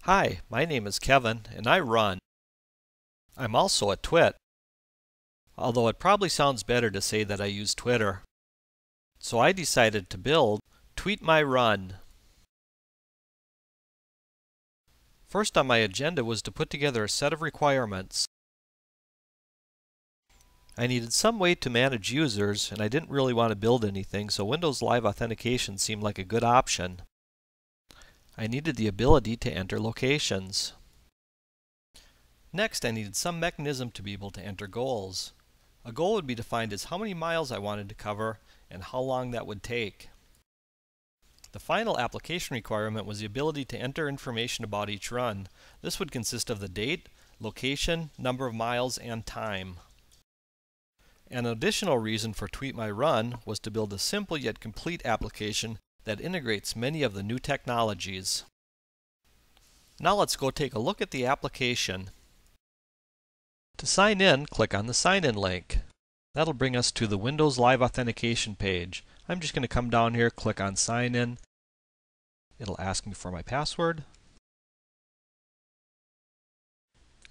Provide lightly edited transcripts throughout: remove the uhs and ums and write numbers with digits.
Hi, my name is Kevin and I run. I'm also a twit, although it probably sounds better to say that I use Twitter. So I decided to build Tweet My Run. First on my agenda was to put together a set of requirements. I needed some way to manage users and I didn't really want to build anything, so Windows Live Authentication seemed like a good option. I needed the ability to enter locations. Next, I needed some mechanism to be able to enter goals. A goal would be defined as how many miles I wanted to cover and how long that would take. The final application requirement was the ability to enter information about each run. This would consist of the date, location, number of miles, and time. An additional reason for Tweet My Run was to build a simple yet complete application that integrates many of the new technologies. Now let's go take a look at the application. To sign in, click on the Sign In link. That'll bring us to the Windows Live Authentication page. I'm just going to come down here, click on Sign In. It'll ask me for my password.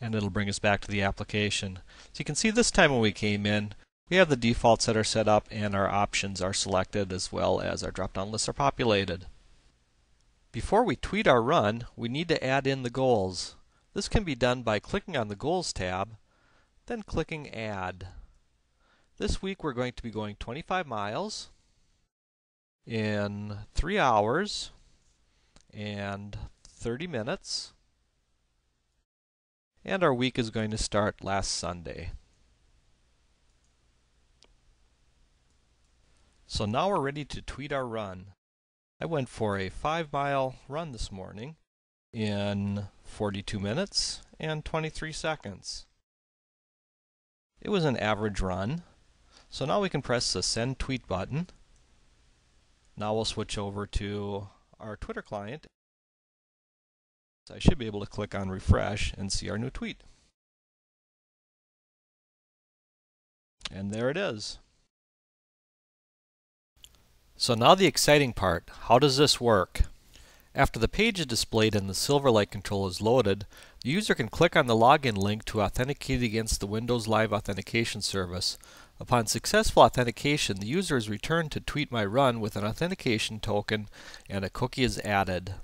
And it'll bring us back to the application. So you can see this time when we came in, we have the defaults that are set up and our options are selected as well as our drop-down lists are populated. Before we tweet our run, we need to add in the goals. This can be done by clicking on the Goals tab, then clicking Add. This week we're going to be going 25 miles in 3 hours and 30 minutes. And our week is going to start last Sunday. So now we're ready to tweet our run. I went for a 5-mile run this morning in 42 minutes and 23 seconds. It was an average run. So now we can press the Send Tweet button. Now we'll switch over to our Twitter client. I should be able to click on Refresh and see our new tweet. And there it is. So now the exciting part. How does this work? After the page is displayed and the Silverlight control is loaded, the user can click on the login link to authenticate against the Windows Live Authentication service. Upon successful authentication, the user is returned to Tweet My Run with an authentication token and a cookie is added.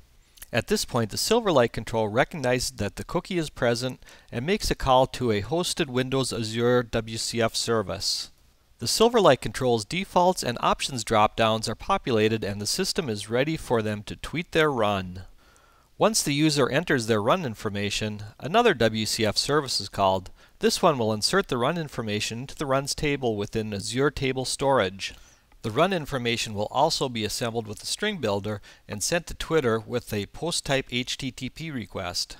At this point, the Silverlight control recognizes that the cookie is present and makes a call to a hosted Windows Azure WCF service. The Silverlight control's defaults and options drop-downs are populated and the system is ready for them to tweet their run. Once the user enters their run information, another WCF service is called. This one will insert the run information into the runs table within Azure Table Storage. The run information will also be assembled with a string builder and sent to Twitter with a post-type HTTP request.